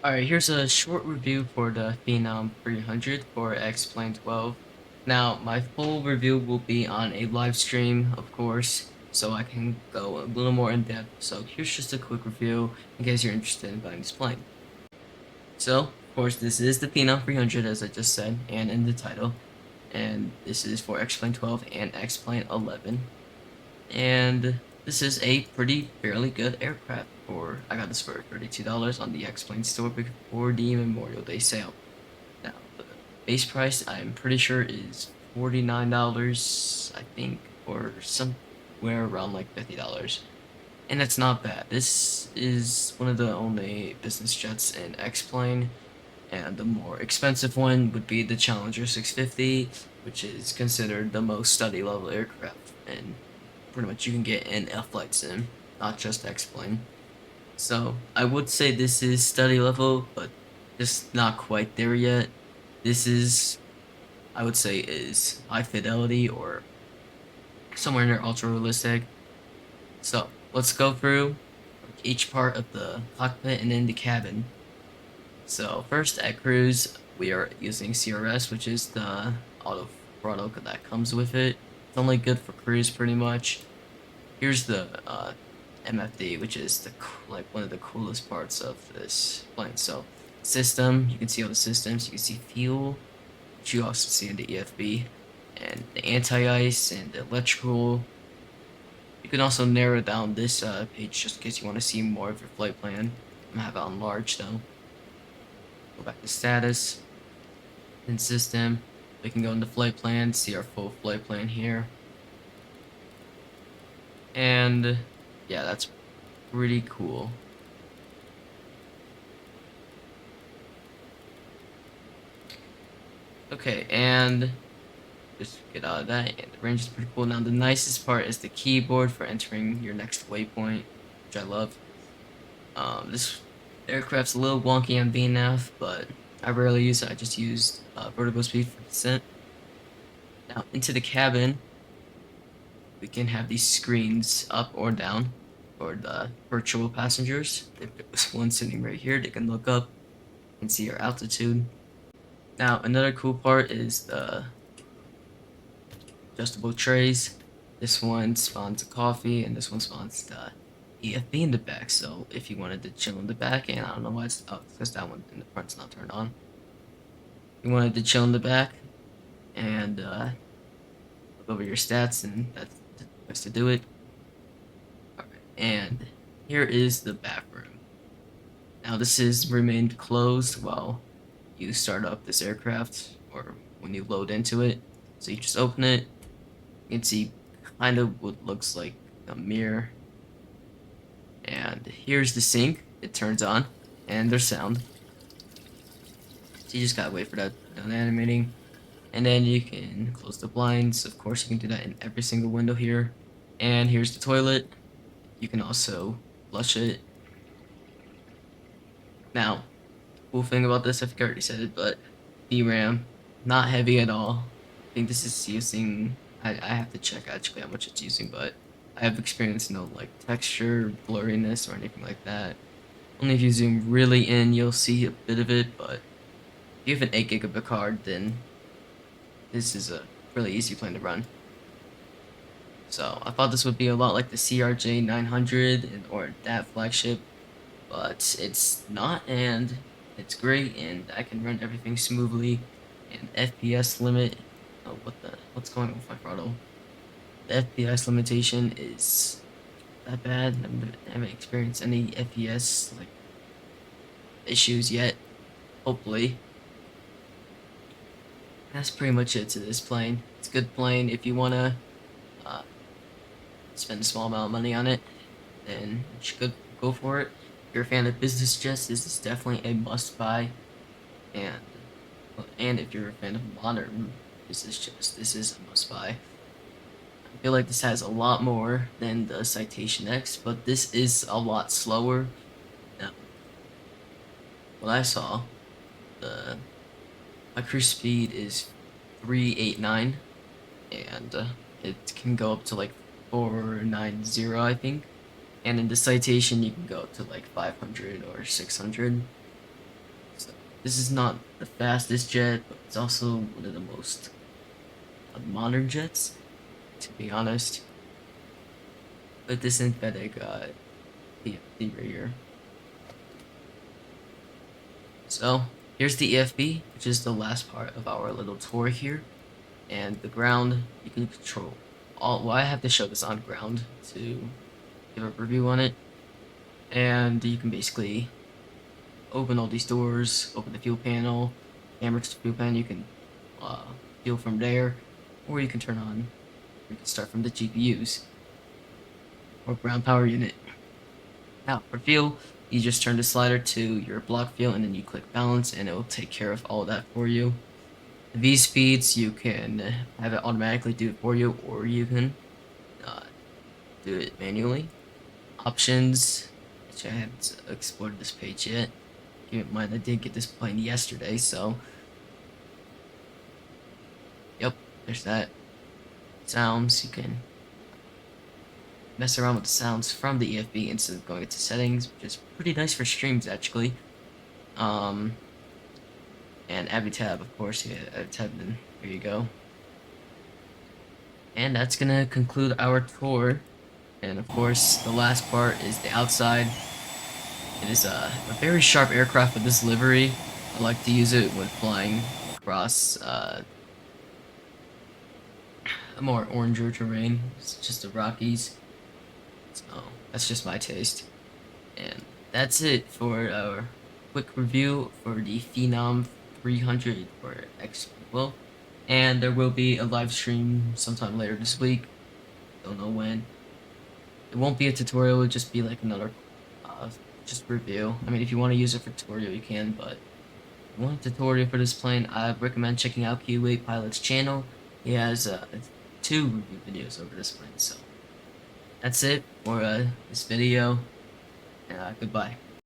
Alright, here's a short review for the Phenom 300 for Xplane12. Now, my full review will be on a live stream, of course, so I can go a little more in depth. So here's just a quick review in case you're interested in buying this plane. So, of course, this is the Phenom 300 as I just said, and in the title. And this is for Xplane12 and Xplane11. And this is a pretty fairly good aircraft. For I got this for $32 on the X-Plane store before the Memorial Day sale. Now the base price I'm pretty sure is $49, I think, or somewhere around like $50. And that's not bad. This is one of the only business jets in X-Plane, and the more expensive one would be the Challenger 650, which is considered the most study level aircraft, and pretty much you can get in a flight sim, not just X-Plane. So I would say this is study level, but just not quite there yet. This is, I would say, is high fidelity or somewhere near ultra realistic. So let's go through each part of the cockpit and then the cabin. So first at cruise, we are using CRS, which is the auto throttle that comes with it. It's only good for cruise pretty much. Here's the MFD, which is the like one of the coolest parts of this plane. So system, you can see all the systems. You can see fuel, which you also see in the EFB, and the anti-ice and the electrical. You can also narrow down this page just in case you want to see more of your flight plan. I'm gonna have it on large though. Go back to status, then system. We can go into flight plan, see our full flight plan here. And yeah, that's pretty cool. Okay, and just get out of that, and the range is pretty cool. Now, the nicest part is the keyboard for entering your next waypoint, which I love. This aircraft's a little wonky on VNAV, but I rarely use it. I just used vertical speed for descent. Now, into the cabin, we can have these screens up or down for the virtual passengers. If there's one sitting right here, they can look up and see our altitude. Now, another cool part is the adjustable trays. This one spawns a coffee, and this one spawns the EFB in the back. So if you wanted to chill in the back, and I don't know why it's because that one in the front's not turned on. You wanted to chill in the back and look over your stats, and that's the best to do it. All right, and here is the bathroom. Now this is remained closed while you start up this aircraft or when you load into it. So you just open it. You can see kind of what looks like a mirror. And here's the sink. It turns on, and there's sound. So you just gotta wait for that done animating. And then you can close the blinds. Of course, you can do that in every single window here. And here's the toilet. You can also flush it. Now, cool thing about this, I think I already said it, but DRAM, not heavy at all. I think this is using, I have to check actually how much it's using, but I have experienced no like texture, blurriness, or anything like that. Only if you zoom really in, you'll see a bit of it, but if you have an 8 gigabit card, then this is a really easy plane to run. So I thought this would be a lot like the CRJ 900 or that flagship, but it's not, and it's great, and I can run everything smoothly. And FPS limit, oh, what's going on with my throttle? The FPS limitation is that bad. I haven't experienced any FPS like issues yet. Hopefully, that's pretty much it to this plane. It's a good plane if you wanna uh, spend a small amount of money on it, then you should go for it. If you're a fan of business jets, this is definitely a must buy. And if you're a fan of modern business jets, this is a must buy. I feel like this has a lot more than the Citation X, but this is a lot slower. Now, what I saw, the my cruise speed is 389, and it can go up to like 490, I think. And in the Citation, you can go up to like 500 or 600. This is not the fastest jet, but it's also one of the most modern jets, to be honest. With the synthetic PFD right here. So here's the EFB, which is the last part of our little tour here. And the ground, you can control all. Well, I have to show this on ground to give a review on it. And you can basically open all these doors, open the fuel panel, camera to the fuel panel. You can fuel from there, or you can turn on, you can start from the GPUs or ground power unit. Now, for fuel, you just turn the slider to your block fuel and then you click balance and it will take care of all that for you. The V speeds, you can have it automatically do it for you, or you can uh, do it manually. Options, which I haven't explored this page yet. Keep in mind, I did get this plane yesterday, so yep, there's that. Sounds, you can mess around with the sounds from the EFB instead of going into settings, which is pretty nice for streams actually. Um, and Abby tab, of course, yeah, Abby tab, then here you go. And that's gonna conclude our tour. And of course, the last part is the outside. It is a very sharp aircraft with this livery. I like to use it when flying across a more oranger terrain. It's just the Rockies. So that's just my taste. And that's it for our quick review for the Phenom 300 for Xplane12. And there will be a live stream sometime later this week. Don't know when. It won't be a tutorial, it'll just be like another just review. I mean, if you want to use it for tutorial, you can, but if you want a tutorial for this plane, I recommend checking out Q8 Pilot's channel. He has 2 review videos over this plane, so that's it for this video. Goodbye.